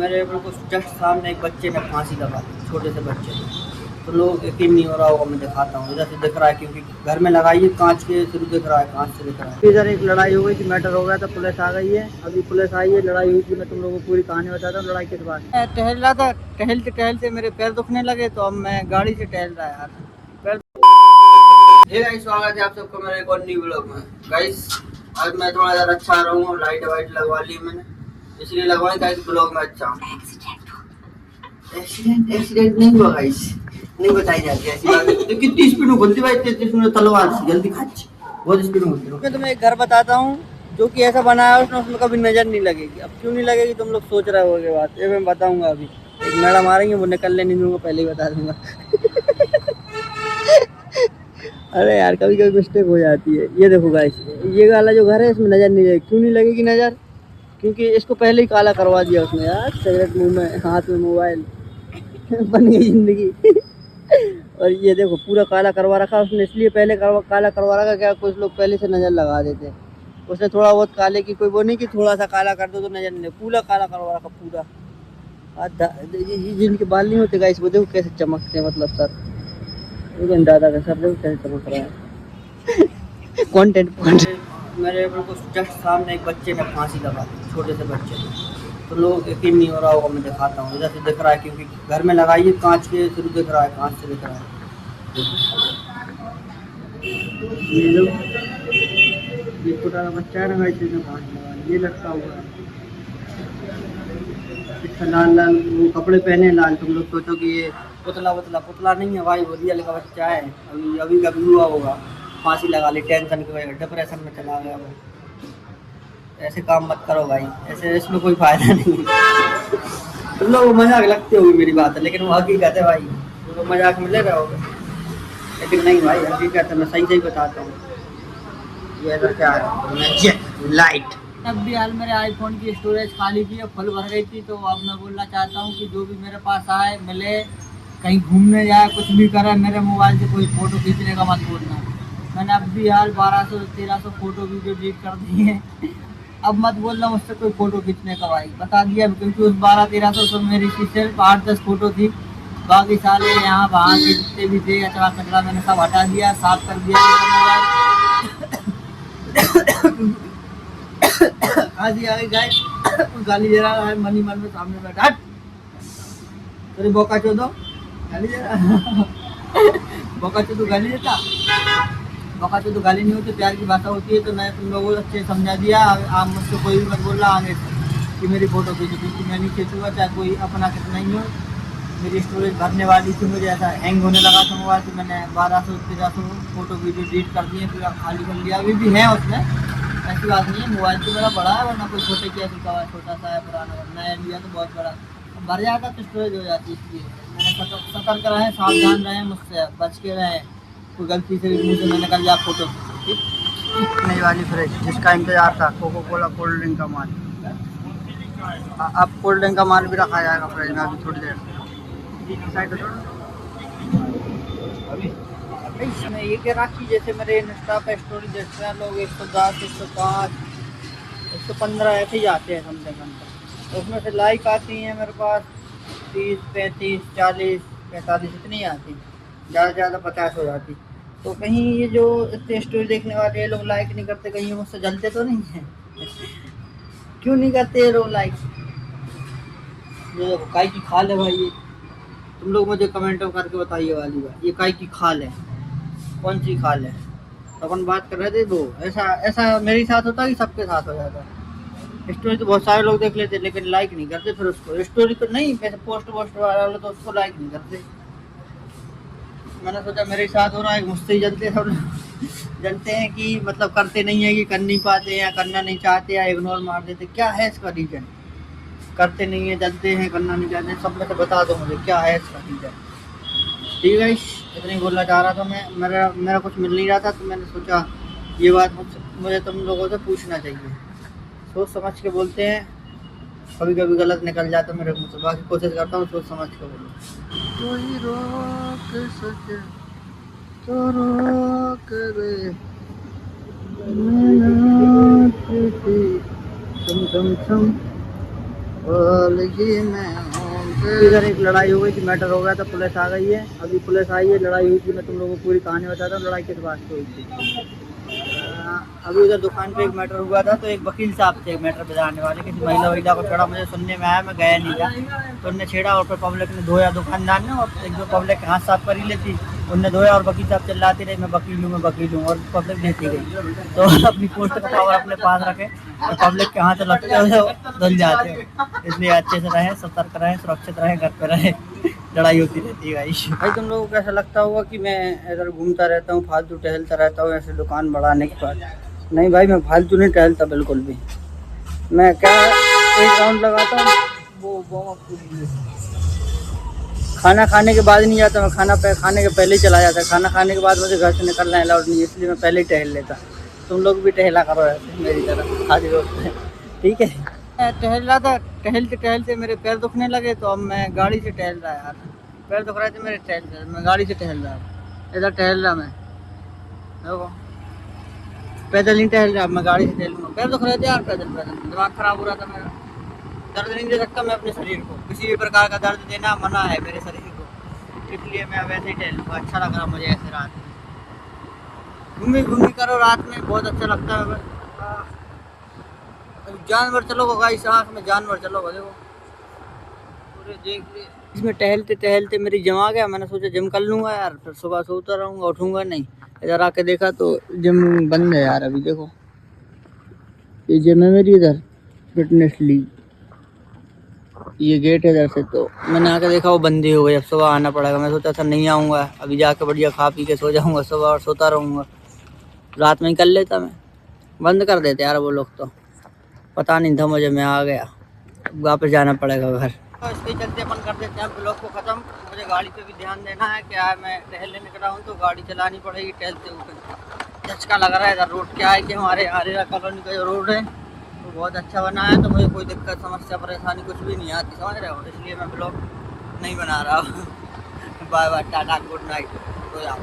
मेरे बिल्कुल जस्ट सामने एक बच्चे ने फांसी लगा दी, छोटे से बच्चे ने। तो लोग यकीन नहीं हो रहा होगा, मैं दिखाता हूँ। इधर से दिख रहा है क्योंकि घर में लगाई है, कांच के थ्रू दिख रहा है, कांच से दिख रहा है। इधर एक लड़ाई हो गई थी, मैटर हो गया था, पुलिस आ गई है। अभी पुलिस आई है, लड़ाई हुई थी। मैं तुम लोगों को पूरी कहानी बताता हूँ लड़ाई किस बात। मैं टहल रहा था, टहलते टहलते मेरे पैर दुखने लगे, तो अब मैं गाड़ी से टहल रहा यार। हे गाइस, स्वागत है आप सबको मेरे एक और न्यू व्लॉग में। गाइस आज मैं थोड़ा ज़्यादा अच्छा रहूँगा, लाइट वाइट लगवा ली मैंने, इसलिए लगवाई गाइस ब्लॉग में अच्छा हूँ। एक्सीडेंट नहीं हुआ गाइस, नहीं बताई जाती ऐसी बात। तो कितनी स्पीड में बोलती भाई, इतनी स्पीड में तलवार से जल्दी खच, बहुत स्पीड में बोलती। मैं तुम्हें एक घर बताता हूँ जो कि ऐसा बनाया है उसने, उसमें कभी नजर नहीं लगेगी। अब क्यों नहीं लगेगी तुम लोग सोच रहे होगे बात, ये मैं बताऊंगा। अभी एक मैडम आ रही है, वो निकलने नहीं दूंगा, पहले ही बता दूंगा। अरे यार कभी कभी मिस्टेक हो जाती है। ये देखो गाइस, ये वाला जो घर है इसमें नजर नहीं लगेगी। क्यों नहीं लगेगी नजर? क्योंकि इसको पहले ही काला करवा दिया उसने यार। सिगरेट मुंह में, हाथ में मोबाइल, बन गई जिंदगी। और ये देखो पूरा काला करवा रखा उसने, इसलिए पहले काला करवा रखा। क्या कुछ लोग पहले से नजर लगा देते, उसने थोड़ा बहुत काले की कोई वो नहीं कि थोड़ा सा काला कर दो तो नजर नहीं, पूरा काला करवा रखा पूरा। जिनके बाल नहीं होते गाइस, वो देखो कैसे चमकते हैं, मतलब सर, दादा का सर देखो कैसे चमक रहा है। कंटेंट मेरे बिल्कुल जस्ट सामने एक बच्चे ने फांसी लगा दी, छोटे से बच्चे ने। तो लोग यकीन नहीं हो रहा होगा, मैं दिखाता हूँ। इधर से दिख रहा है क्योंकि घर में लगाई है, कांच के थ्रू दिख रहा है, कांच से दिख रहा है। ये छोटा सा बच्चा है ना भाई, इसने फांसी लगा दी, ये लटका हुआ है। इसका लाल लाल वो कपड़े पहने लाल। तुम लोग सोचो कि ये पुतला पुतला नहीं है भाई, वो रियल का बच्चा है। अभी अभी कभी हुआ होगा, फांसी लगा ली टेंशन की वजह, डिप्रेशन में चला गया वो। ऐसे काम मत करो भाई, ऐसे इसमें कोई फायदा नहीं है। तुम लोग मजाक लगती होगी मेरी बात है, लेकिन वो हकीकत है भाई। तुम लोग मजाक में ले रहे होगे, लेकिन नहीं भाई, हकीकत है, मैं सही सही बताता हूँ। ये ऐसा क्या है, लाइट। तब भी हाल मेरे आईफोन की स्टोरेज खाली थी, फुल भर गई थी। तो अब मैं बोलना चाहता हूँ कि जो भी मेरे पास आए, मिले, कहीं घूमने जाए, कुछ भी करे, मेरे मोबाइल से कोई फ़ोटो खींचने का मत बोलना। मैंने अब भी हाल 1200-1300 फ़ोटो वीडियो डिलीट कर दी है। अब मत बोलना मुझसे कोई फ़ोटो खींचने का भाई, बता दिया। क्योंकि उस 1200-1300 तो मेरी सिर्फ 8-10 फ़ोटो थी। बाकी साले यहाँ वहाँ के जितने भी थे अचड़ा कचड़ा मैंने सब हटा दिया, साफ कर दिया मेरा मोबाइल। खांसी आ गई गाइस, गाली दे रहा है मनी मन में, सामने बैठा। हट तेरी बोका चोदो, गाली दे रहा। बोका चोदो गाली देता, बोका चोदो गाली नहीं होती, प्यार की भाषा होती है। तो मैं तुम लोगों को अच्छे समझा दिया। आप मुझसे कोई भी मत बोल रहा आगे कि मेरी फोटो खींचो, क्योंकि मैं नहीं खींचूंगा, चाहे कोई अपना कितना ही हो। मेरी स्टोरेज भरने वाली थी, मुझे ऐसा हैंग होने लगा था मोबाइल, तो मैंने 1200-1300 फोटो वीडियो डिलीट कर दिए, पूरा खाली कर लिया। अभी भी है उसमें, ऐसी बात नहीं है। मोबाइल तो मेरा बड़ा है, वरना कोई छोटे की ऐसी कवा छोटा सा है, पुराना नया लिया तो बहुत बड़ा। अब भर जाता तो स्टोरेज हो जाती, इसलिए मैंने सतर्क रहें, सावधान रहें, मुझसे बच के रहें। कोई गलती से भी मुँह से न निकल जाए फोटो। ठीक, नई वाली फ्रिज जिसका इंतजार था, कोको कोला कोल्ड ड्रिंक का माल। अब कोल्ड ड्रिंक का माल भी रखा जाएगा फ्रिज में अभी थोड़ी देर। इसमें ये कह रखी, जैसे मेरे इंस्टा पे स्टोरी देखते हैं लोग 110, 105, 115 ऐसे ही आते हैं कम से कम। तो उसमें से लाइक आती हैं मेरे पास 30, 35, 40, 45 इतनी आती, ज़्यादा से ज़्यादा 50 हो जाती। तो कहीं ये जो इतने स्टोरी देखने वाले लोग लाइक नहीं करते, कहीं मुझसे जलते तो नहीं हैं? क्यों नहीं करते ये लोग लाइक? ये काई की खाल है भाई ये, तुम लोग मुझे कमेंट करके बताइए वाली बात, ये काई की खाल है, कौन सी खाल है? तो अपन बात कर रहे थे, वो ऐसा ऐसा मेरे साथ होता कि सबके साथ हो जाता। स्टोरी तो बहुत सारे लोग देख लेते, लेकिन लाइक नहीं करते। फिर उसको स्टोरी तो नहीं, वैसे पोस्ट वाला तो उसको लाइक नहीं करते। मैंने सोचा मेरे साथ हो रहा है, मुझसे ही जलते सब। जलते हैं कि मतलब करते नहीं है, कि कर नहीं पाते, या करना नहीं चाहते, या इग्नोर मार देते। क्या है इसका रीज़न? करते नहीं है, जलते हैं, करना नहीं चाहते, सब में से बता दो मुझे क्या है इसका रीज़न। ठीक है, इतनी बोलना चाह रहा था मैं। मेरा कुछ मिल नहीं रहा था, तो मैंने सोचा ये बात मुझे तुम लोगों से पूछना चाहिए। सोच समझ के बोलते हैं, कभी कभी गलत निकल जाता मेरे मुँह से, बाकी कोशिश करता हूँ सोच समझ के बोलूँ। कोई रोक सके तो रोक रे, इधर एक लड़ाई हो गई थी, मैटर हो गया था, पुलिस आ गई है। अभी पुलिस आई है, लड़ाई हुई थी, मैं तुम लोगों को पूरी कहानी बताता हूँ लड़ाई किस बात से हुई थी। अभी उधर दुकान पे एक मैटर हुआ था, तो एक वकील साहब थे मैटर बजाने वाले, किसी महिला को छेड़ा, मुझे सुनने में आया, मैं गया नहीं था, तो उनने छेड़ा और फिर पब्लिक ने धोया दुकानदार ने, और एक दो पब्लिक के हाथ साफ कर ही लेती, उनने धोया और वकील साहब चिल्लाते रहे मैं वकील हूँ, और पब्लिक देती गई। तो अपनी पोस्ट का पावर अपने पास रखे, तो पब्लिक के हाथ लगते हो धुल जाते हो, इसलिए अच्छे से रहे, सतर्क रहे, सुरक्षित रहे, घर पे रहे। लड़ाई होती रहती है भाई। तुम लोगों को कैसा लगता होगा कि मैं इधर घूमता रहता हूँ, फालतू टहलता रहता हूँ ऐसे दुकान बढ़ाने के बाद। नहीं भाई, मैं फालतू नहीं टहलता बिल्कुल भी। मैं क्या एक राउंड लगाता हूँ, वो खाना खाने के बाद नहीं जाता मैं, खाने के पहले ही चला जाता। खाना खाने के बाद मुझे घर से निकलना अलाउड नहीं है, इसलिए मैं पहले ही टहल लेता। तुम लोग भी टहला करो ऐसे मेरी तरह आज रोज, ठीक है। मैं टहल रहा था, टहलते टहलते मेरे पैर दुखने लगे, तो अब मैं गाड़ी से टहल रहा यार। पैर दुख रहे थे मेरे, मैं गाड़ी से टहल रहा, इधर टहल रहा मैं, देखो पैदल नहीं टहल रहा, मैं गाड़ी से टहलूंगा। पैर दुख रहे थे यार, पैदल दिमाग खराब हो रहा था मेरा। दर्द नहीं दे सकता मैं अपने शरीर को, किसी भी प्रकार का दर्द देना मना है मेरे शरीर को, इसलिए मैं अब ऐसे ही टहलूंगा। अच्छा लग रहा मुझे ऐसे रात में घूमी करो, रात में बहुत अच्छा लगता है। जानवर चलोगे गाइस, आँख में जानवर चलोगे, देखो पूरे देख लिए। इसमें टहलते टहलते मेरी जिम आ गया, मैंने सोचा जिम कर लूँगा यार, फिर सुबह सोता रहूँगा, उठूँगा नहीं। इधर आके देखा तो जिम बंद है यार अभी, देखो ये जिम है मेरी इधर, फिटनेस लीग, ये गेट है इधर से, तो मैंने आके देखा वो बंदी हो गई। अब सुबह आना पड़ेगा, मैं सोचा था नहीं आऊँगा, अभी जाके बढ़िया खा पी के सो जाऊँगा सुबह, और सोता रहूँगा। रात में ही कर लेता मैं, बंद कर देते यार वो लोग, तो पता नहीं था मुझे, मैं आ गया, अब वापस जाना पड़ेगा घर। तो इसके चलते अपन कर देते हैं ब्लॉग को ख़त्म। मुझे गाड़ी पे भी ध्यान देना है, क्या है मैं टहलने निकला हूँ तो गाड़ी चलानी पड़ेगी टहलते हुए। झटका लग रहा है इधर। रोड क्या है कि हमारे आरेरा कॉलोनी का जो रोड है वो बहुत अच्छा बना है, तो मुझे कोई दिक्कत समस्या परेशानी कुछ भी नहीं आती, समझ रहे हो, इसलिए मैं ब्लॉग नहीं बना रहा हूँ। Bye bye, tata, good night, सो जाओ।